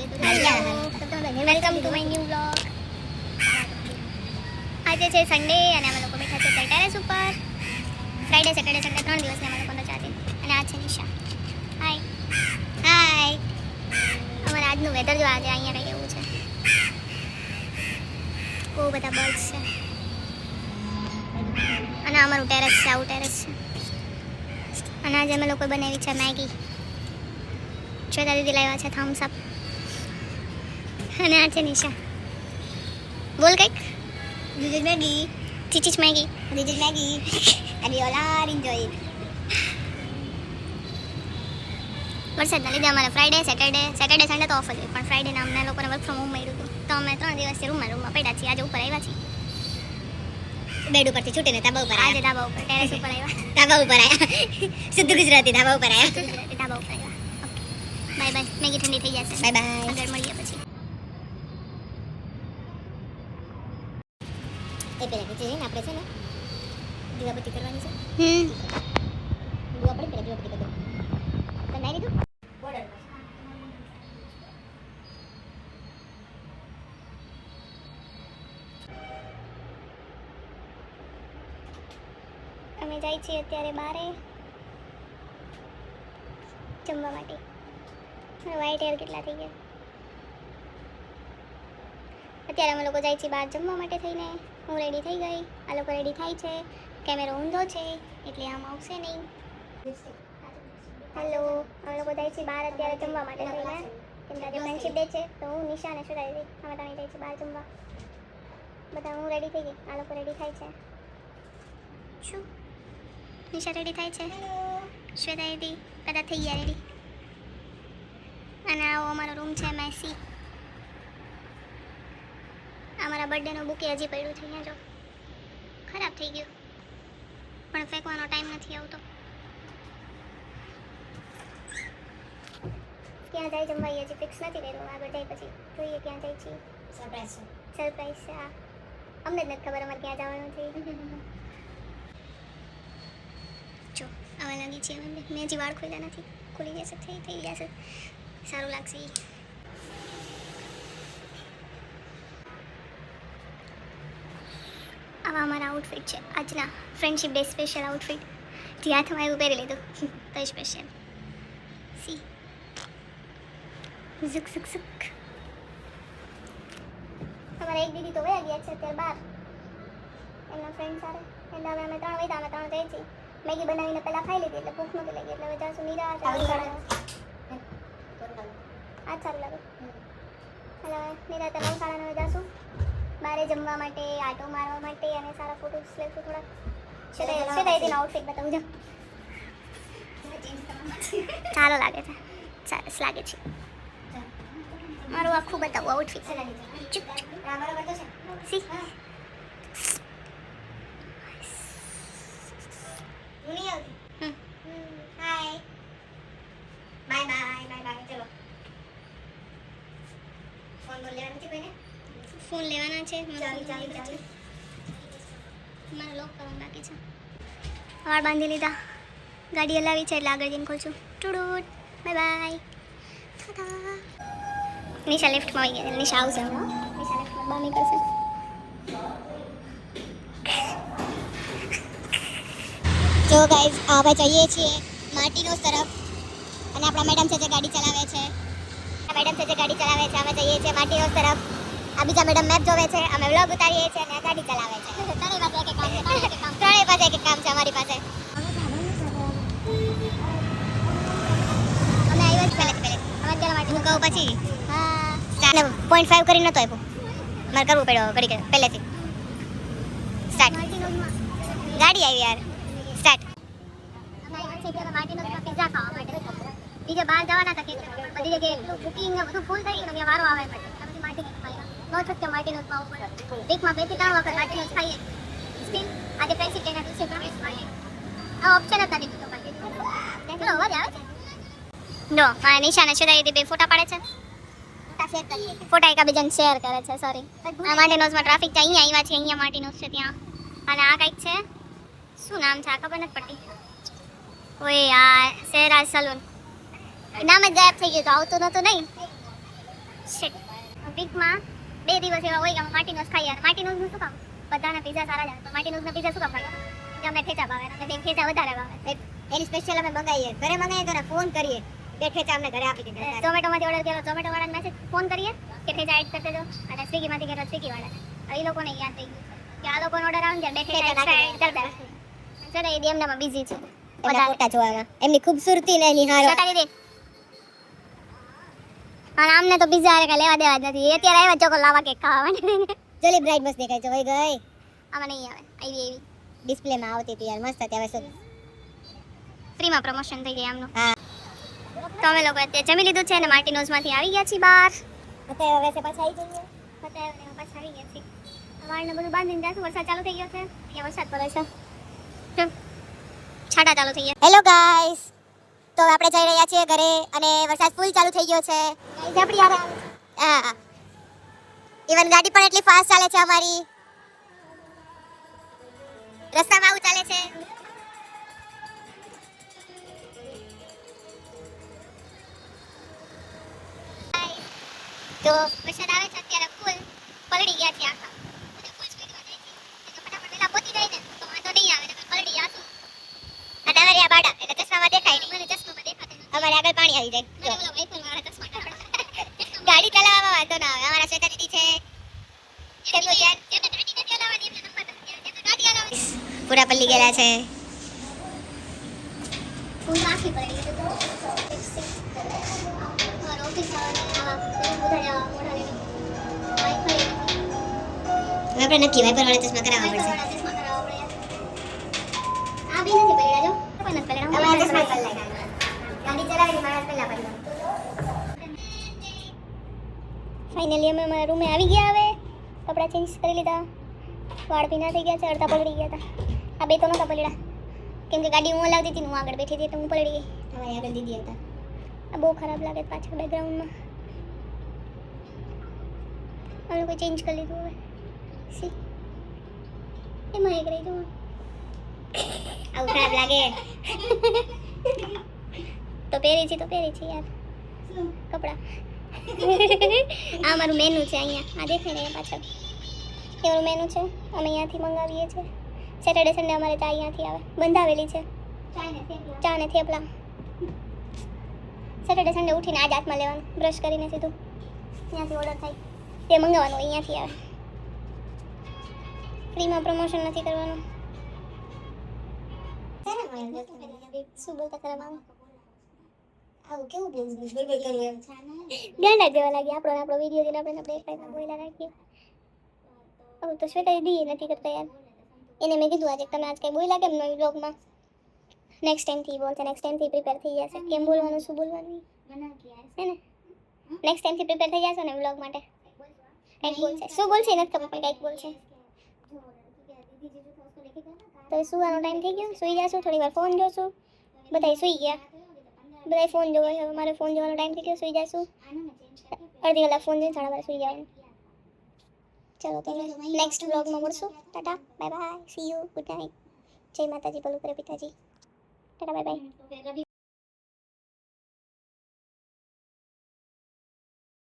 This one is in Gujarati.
Welcome to my new vlog. આજે છે સન્ડે અને અમે લોકો બેઠા છે ટેરેસ ઉપર. ફ્રાઈડે સેટરડે સન્ડે 3 દિવસની અમે લોકો રજા હતી. અને આ છે નિશા. હાય હાય. અમારે આજનું વેધર જો આજે અહીંયા કંઈક એવું છે. બહુ બધા બર્ડ્સ છે અને અમારું ટેરેસ છે, આવું ટેરેસ છે. અને આજે અમે લોકો બનાવી છે મેગી. શ્વેતા દીદી લાવ્યા છે થમ્સ અપ. અને આ છે નિશા. બોલ કંઈક. This is Maggie. This is Maggie. This is Maggie. And we all are enjoying. વરસાદના લીધે અમારે ફ્રાઈડે સેટરડે સન્ડે તો ઓફ જ હોય, પણ ફ્રાઈડે ના અમને લોકોને વર્ક ફ્રોમ હોમ મળ્યું હતું, તો અમે 3 દિવસથી રૂમમાં પડ્યા છીએ. આજે ઉપર આવ્યા છીએ, બેડ ઉપરથી છૂટીને ધાબા ઉપર. આજે ધાબા ઉપર, ટેરેસ ઉપર આવ્યા. ધાબા ઉપર આવ્યા. શુદ્ધ ગુજરાતી ધાબા ઉપર આવ્યા. ધાબા ઉપર આવ્યા. Okay bye bye. મેગી ઠંડી થઈ જશે. Bye bye. આગળ મળીએ પછી. એ પેલા નીચે જઈને આપણે છે ને દીવાબત્તી કરવાની છે. દીવા પડી પેલા દીવાબત્તી કરી દો. બનાવી દીધું બોર્ડર. અમે જાય છીએ અત્યારે બારે જમવા માટે. વ્હાઈટ હેર કેટલા થઈ ગયા. અત્યારે અમે લોકો જાય છીએ બહાર જમવા માટે થઈને. હું રેડી થઈ ગઈ, આ લોકો રેડી થાય છે. કેમેરો ઊંધો છે એટલે આમ આવશે નહીં. હેલો, અમે લોકો જાય છીએ બહાર અત્યારે જમવા માટે થઈને. કેમ કે આજે ફ્રેન્ડશિપ ડે છે, તો હું નિશા અને શ્વેતા દીદી અમે ત્રણે જાય છીએ બહાર જમવા. બધા હું રેડી થઈ ગઈ, આ લોકો રેડી થાય છે. શું નિશા રેડી થાય છે, શ્વેતા દીદી બધા થઈ ગયા રેડી. અને આવો અમારો રૂમ છે મેસી. અમારા બર્થડેનો બુકે હજી પડ્યું છે અહીંયા જો. ખરાબ થઈ ગયું, પણ ફેંકવાનો ટાઈમ નથી આવતો. ક્યાં જાય જમવા હજી ફિક્સ નથી કર્યું. આગળ જાય પછી જોઈએ ક્યાં જાય છીએ. સરપ્રાઈઝ છે આ. અમને જ નથી ખબર અમારે ક્યાં જવાનું છે. જો આવા લાગી છીએ અમે. મેં હજી વાળ ખોલ્યા નથી, ખુલી જશે, થઈ જશે, સારું લાગશે. આવા અમારા આઉટફિટ છે આજના ફ્રેન્ડશિપ ડે સ્પેશિયલ આઉટફિટ. જે હાથમાં એવું પહેરી લીધું તો સ્પેશિયલ. સી ઝુક ઝુક ઝુક. અમારા એક દીદી તો વયા ગયા છે અત્યારે બહાર એમના ફ્રેન્ડ સાથે. એટલે હવે અમે 3 વાગ્યા, અમે 3 જઈએ છીએ. મેગી બનાવીને પહેલાં ખાઈ લીધી એટલે ભૂખ નહોતી લાગી, એટલે હવે જાશું નીરા. આ સારું લાગે. એટલે નીરા 9:30 જાશું બારે જમવા માટે, આટો મારવા માટે અને સારા ફોટોસ લેશું થોડા. શ્વેતા દીદીનો આઉટફિટ બતાવું જો. સારો લાગે છે, સરસ લાગે છે. મારું આખું બતાવું outfit. See hi bye bye bye bye. ચલો ફોન લેવાનું છે કોઈને? ફોન લેવાના છે. મારે લોક કરવાનું બાકી છે. વાળ બાંધી લીધા, ગાડી હલાવી છે એટલે આગળ જઈને ખોલશું. ટુડુટ બાય બાય. નિશા લિફ્ટમાં આવી ગઈ. નિશા આવશે. નિશા લિફ્ટમાં બહાર નીકળશે. જો ગાઈઝ આપણે જઈએ છીએ માર્ટિનોસ તરફ. અને આપણા મેડમ છે જે ગાડી ચલાવે છે. અમે જઈએ છીએ માર્ટિનોસ તરફ. આ બીજા મેડમ મેપ જોવે છે, અમે વ્લોગ ઉતારીએ છીએ અને આ ગાડી ચલાવે છે. ત્રણેય પાસે એક કામ છે અમારી પાસે. અમે આવ્યા જ પહેલે અમે અત્યારે માટે હું કહું પછી. હા 0.5 કરી નતો આપ્યો. મારે કરવું પડ્યો ઘડી પહેલેથી. સ્ટાર્ટ. ગાડી આવી યાર. સ્ટાર્ટ. અમે આવ્યા છીએ કે માર્ટિનોસમાં પિઝા ખાવા માટે. બીજે બહાર જવાના હતા કે બધી જગ્યાએ બુકિંગ ને બધું ફૂલ થઈ ગયું. વારો આવે પછી માર્ટિનોસમાં નો છક્કે માર્ટિનોસમાં ઉપર વીકમાં 2 થી 3 વખત માર્ટિનોસ ખાઈએ. સ્ટીલ આજે ફ્રેન્ડશિપ ડેના દિવસે પ્રવેશ માટે આ ઓપ્શન જ નથી દીધો. કેટલો અવાજ આવે છે. જો આ નિશા અને શ્વેતા દીદી બે ફોટા પાડે છે. ફોટા એકબીજાને શેર કરે છે. સોરી. આ માર્ટિનોસમાં ટ્રાફિક છે. અહીંયા આવ્યા છે, અહીંયા માર્ટિનોસ છે ત્યાં. અને આ કંઈક છે, શું નામ છે આ ખબર નથી પડતી. ઓય આ શેરાજ સલૂન નામ જ ગાયબ થઈ ગયું તો આવતું નહોતું નહીં. શિટ વીકમાં 2 દિવસ એવા હોય કે અમે માર્ટિનોસ ખાઈએ અને માર્ટિનોસનું શું કામ બધાના પિઝા સારા જ આવે તો માર્ટિનોસના પિઝા શું કામ ખાવા કે અમને ઠેચા ભાવે અને તેમ ઠેચા વધારે ભાવે એની સ્પેશિયલ અમે મંગાવીએ ઘરે મંગાવીએ ઘરે ફોન કરીએ કે ઠેચા અમને ઘરે આપી દીધા ઝોમેટોમાંથી ઓર્ડર કર્યો ઝોમેટો વાળાને મેસેજ ફોન કરીએ કે ઠેચા એડ કરી દેજો અને સ્વિગીમાંથી કર્યો સ્વિગી વાળાને એ લોકોને યાદ થઈ ગયું કે આ લોકોનો ઓર્ડર આવે ને બે ઠેચા એડ કરી દે ચલો એ એમનામાં બિઝી છે બધા ફોટા જોવામાં એમની ખૂબસૂરતી ને એની હારો ચોટાડી દે અને આમને તો પિઝા હારે કાંઈ લેવા દેવા જ નથી અત્યારે આવ્યા ચોકો લાવા કેક ખાવા ચલી બ્રાઇટ બસ દેખાય છે ભાઈ ગઈ આમાં નહીં આવે આવી એવી ડિસ્પ્લેમાં આવતી હતી યાર મસ્ત હતી હવે શું ફ્રીમાં પ્રમોશન થઈ ગયા આમનું હા તો અમે લોકો અત્યારે જમી લીધું છે અને માર્ટિનોઝમાંથી આવી ગયા છીએ બહાર અત્યારે હવે પાછા આવી જઈએ અત્યારે પાછા આવી ગયા છીએ વાળને બધું બાંધીને જાશું વરસાદ ચાલુ થઈ ગયો છે અહીંયા વરસાદ પડે છે છાંટા ચાલુ થઈ ગયા હેલો ગાઈસ તો આપણે જઈ રહ્યા છીએ ઘરે અને વરસાદ ફૂલ ચાલુ થઈ ગયો છે આપણી યાર હા ઇવન ગાડી પણ એટલી ફાસ્ટ ચાલે છે અમારી રસ્તામાં આવું ચાલે છે તો વરસાદ આવે છે અત્યારે ફૂલ પલળી ગયા છે આખા અને ફૂલ સ્પીડમાં જાય છે તો ફટાફટ વેલા પહોંચી જાય ને તો વાંધો નહીં આવે નકર પલળી જાશું આ ડાવરિયા બાડા એટલે ચશ્મામાં દેખાય નહીં મને ચશ્મામાં દેખાતું નથી અમારે આગળ પાણી આવી જાય મને ઓલો વાઇપર વાળા ચશ્મા ગાડી ચલાવવામાં વાંધો ના આવે અમારા શ્વેતા દીદી છે તેમનો ધ્યાન જેને ગાડી નથી ચલાવવાની એમને નંબર નથી જેને ગાડી ચલાવવાની પૂરા પલ્લી ગયેલા છે ફૂલ આખી પડી ગઈ તો ઓફિસ આવવાના બધા મોઢા લેવી વાઇપર આપણે નક્કી વાઇપર વાળા ચશ્મા કરાવવા પડશે આ બી નથી પડ્યા જો કોઈ નથી પડ્યા અમારા ચશ્મા પડી ગાડી ચલાવેલી મારા પહેલા પડી ફાઇનલી અમે અમારા રૂમે આવી ગયા હવે કપડાં ચેન્જ કરી લીધા વાળ ભીના થઈ ગયા છે અડધા પલળી ગયા હતા આ બે તો નહોતા પલળ્યા કેમ કે ગાડી હું લાવતી હતી ને હું આગળ બેઠી હતી એટલે હું પલળી ગઈ તમારી આગળ દીદી હતા આ બહુ ખરાબ લાગે પાછળ બેકગ્રાઉન્ડમાં અમે કોઈ ચેન્જ કરી લીધું હવે સી એમાં એક રહી જવું આવું ખરાબ લાગે તો પહેરી છે યાર કપડાં આ મારું મેનુ છે અહીંયા આ દેખાય ને પાછળ એ મારું મેનુ છે અમે અહીંયાથી મંગાવીએ છીએ સેટરડે સન્ડે અમારે ચા અહીંયાથી આવે બંધાવેલી છે ચા ને થેપલા સેટરડે સન્ડે ઉઠીને આ જ હાથમાં લેવાનું બ્રશ કરીને સીધું ત્યાંથી ઓર્ડર થાય તે મંગાવવાનું અહીંયાથી આવે ફ્રીમાં પ્રમોશન નથી કરવાનું શું બોલતા ખરાબ આવું કેવું બિઝનેસ બોલ કરવું એમ ગાંડા જેવા લાગે આપણો વિડીયો જોઈને આપણે એક ટાઈપના બોયલા રાખીએ હવે તો શ્વેતા દીદી નથી કરતા યાર એને મેં કીધું આજે તમે આજ કંઈ બોયલા કેમ નવી બ્લોગમાં નેક્સ્ટ ટાઈમથી બોલશે નેક્સ્ટ ટાઈમથી પ્રિપેર થઈ જશે કેમ બોલવાનું શું બોલવાનું હે ને નેક્સ્ટ ટાઈમથી પ્રિપેર થઈ જશો ને બ્લોગ માટે કંઈક બોલશે શું બોલશે નથી ખબર પણ કંઈક બોલશે તો સુવાનો ટાઈમ થઈ ગયો સુઈ જશું થોડી વાર ફોન જોશું બધાય સુઈ ગયા બધાય ફોન જોવે છે મારે ફોન જોવાનો ટાઈમ થઈ ગયો સુઈ જશું અડધી કલાક ફોન જોઈને 12:30 સુઈ જવાનું ચલો તો નેક્સ્ટ બ્લોગમાં મળશું Tata bye bye see you good night જય માતાજી ભલું કરે પિતાજી ટાટા બાય બાય